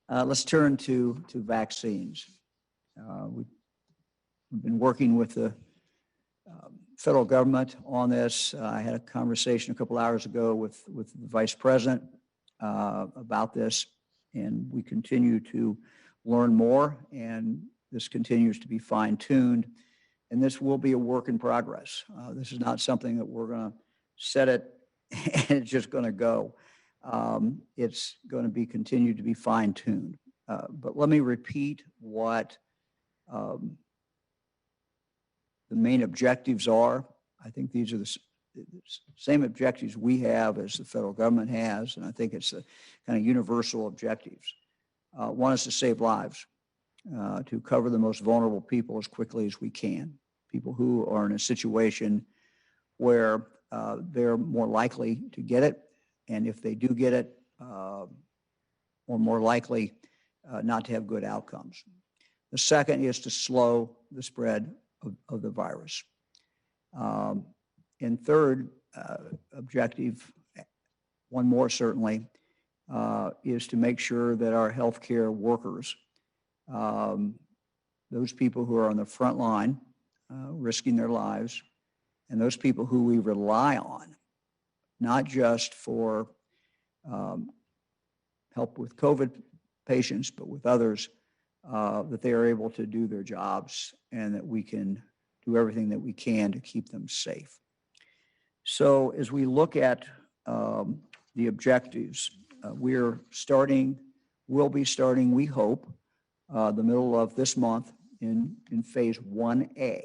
Let's turn to vaccines. We've been working with the federal government on this. I had a conversation a couple hours ago with the vice president about this, and we continue to learn more, and this continues to be fine-tuned, and this will be a work in progress. This is not something that we're going to set it and it's just going to go. It's going to be continued to be fine-tuned. But let me repeat what the main objectives are. I think these are the same objectives we have as the federal government has, and I think it's the kind of universal objectives. One is to save lives, to cover the most vulnerable people as quickly as we can, people who are in a situation where they're more likely to get it, and if they do get it, or more likely not to have good outcomes. The second is to slow the spread of the virus. And third objective, one more certainly, is to make sure that our healthcare workers, those people who are on the front line, risking their lives, and those people who we rely on, not just for help with COVID patients, but with others, that they are able to do their jobs and that we can do everything that we can to keep them safe. So as we look at the objectives, we'll be starting, we hope, the middle of this month in phase 1A.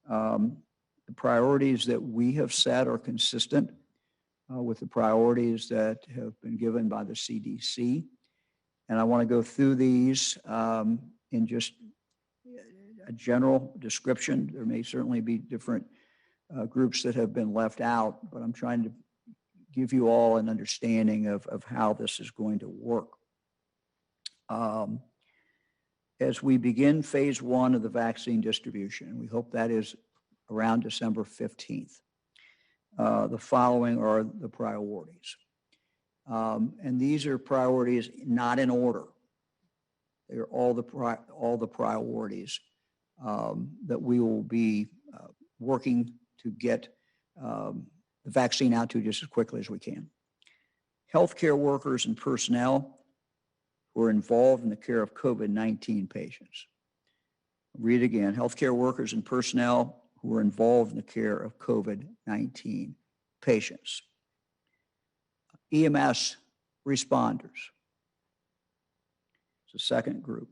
The priorities that we have set are consistent with the priorities that have been given by the CDC. And I want to go through these in just a general description. There may certainly be different groups that have been left out, but I'm trying to give you all an understanding of how this is going to work. As we begin phase 1 of the vaccine distribution, we hope that is around December 15th. The following are the priorities. And these are priorities not in order. They are all the priorities that we will be working to get the vaccine out to just as quickly as we can. Healthcare workers and personnel who are involved in the care of COVID-19 patients. Read again, healthcare workers and personnel who are involved in the care of COVID-19 patients. EMS responders. It's the second group.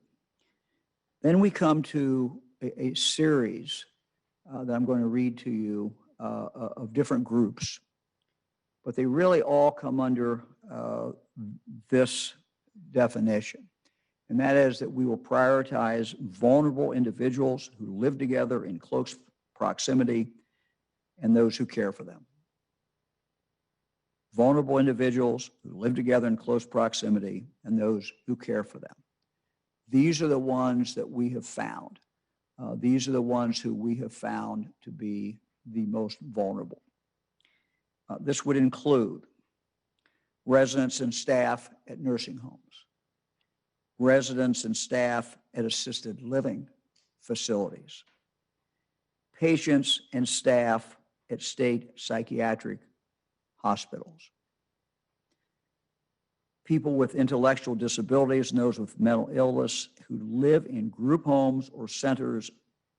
Then we come to a series that I'm going to read to you of different groups, but they really all come under this definition, and that is that we will prioritize vulnerable individuals who live together in close proximity and those who care for them. Vulnerable individuals who live together in close proximity and those who care for them. These are the ones that we have found. These are the ones who we have found to be the most vulnerable. This would include residents and staff at nursing homes, residents and staff at assisted living facilities, patients and staff at state psychiatric hospitals, people with intellectual disabilities and those with mental illness who live in group homes or centers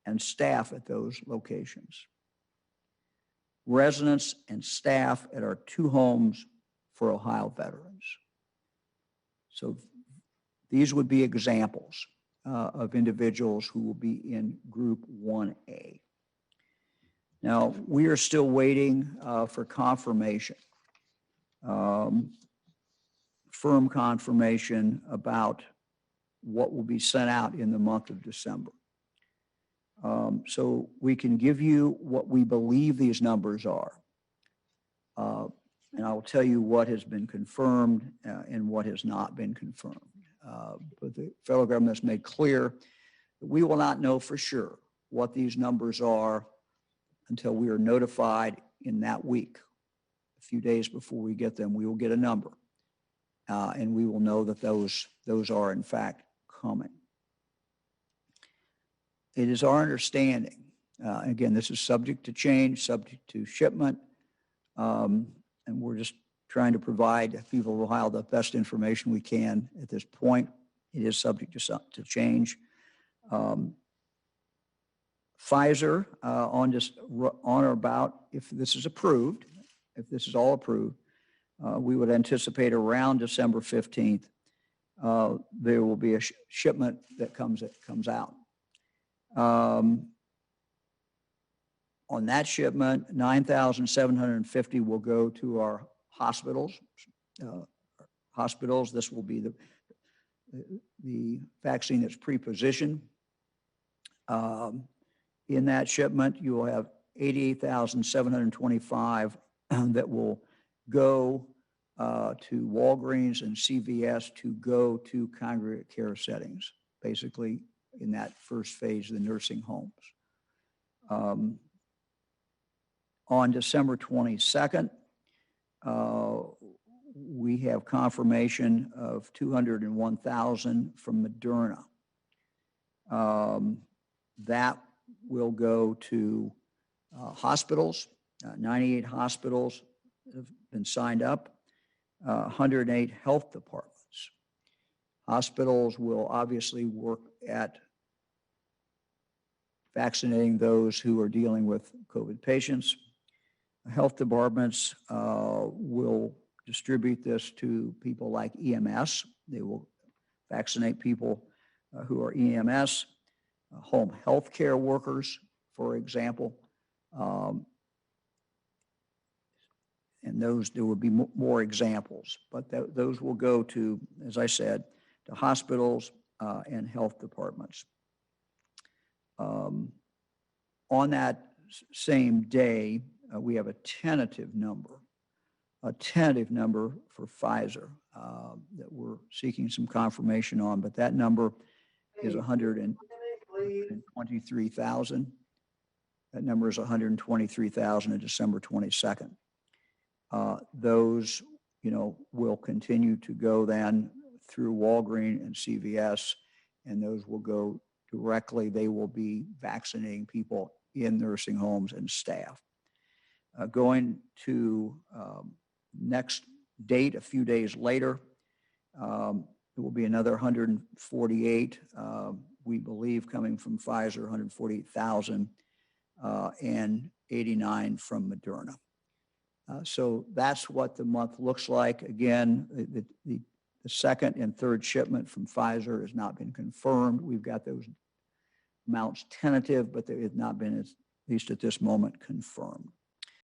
and staff at those locations, residents and staff at our 2 homes for Ohio veterans. So these would be examples of individuals who will be in Group 1A. Now, we are still waiting for confirmation, firm confirmation about what will be sent out in the month of December. So we can give you what we believe these numbers are. And I will tell you what has been confirmed and what has not been confirmed. But the federal government has made clear that we will not know for sure what these numbers are until we are notified in that week. A few days before we get them, we will get a number. and we will know that those are in fact coming. It is our understanding, again, this is subject to change, subject to shipment, and we're just trying to provide people of Ohio the best information we can at this point. It is subject to change. Pfizer, on or about, if this is approved, if this is all approved, we would anticipate around December 15th, there will be a shipment that comes out. On that shipment, 9,750 will go to our hospitals. This will be the vaccine that's pre-positioned. In that shipment, you will have 88,725 that will go to Walgreens and CVS to go to congregate care settings, basically in that first phase of the nursing homes. On December 22nd, we have confirmation of 201,000 from Moderna. That will go to hospitals. 98 hospitals have been signed up, 108 health departments. Hospitals will obviously work at vaccinating those who are dealing with COVID patients. Health departments will distribute this to people like EMS. They will vaccinate people who are EMS, home health care workers, for example. And those, there will be more examples, but those will go to, as I said, to hospitals and health departments. On that same day, we have a tentative number for Pfizer that we're seeking some confirmation on, but that number is 123,000. That number is 123,000 on December 22nd. Those, will continue to go then through Walgreens and CVS, and those will go directly. They will be vaccinating people in nursing homes and staff. Going to next date, a few days later, it will be another 148, we believe, coming from Pfizer, 148,000, and 89 from Moderna. So that's what the month looks like. Again, the second and third shipment from Pfizer has not been confirmed. We've got those amounts tentative, but they have not been, at least at this moment, confirmed.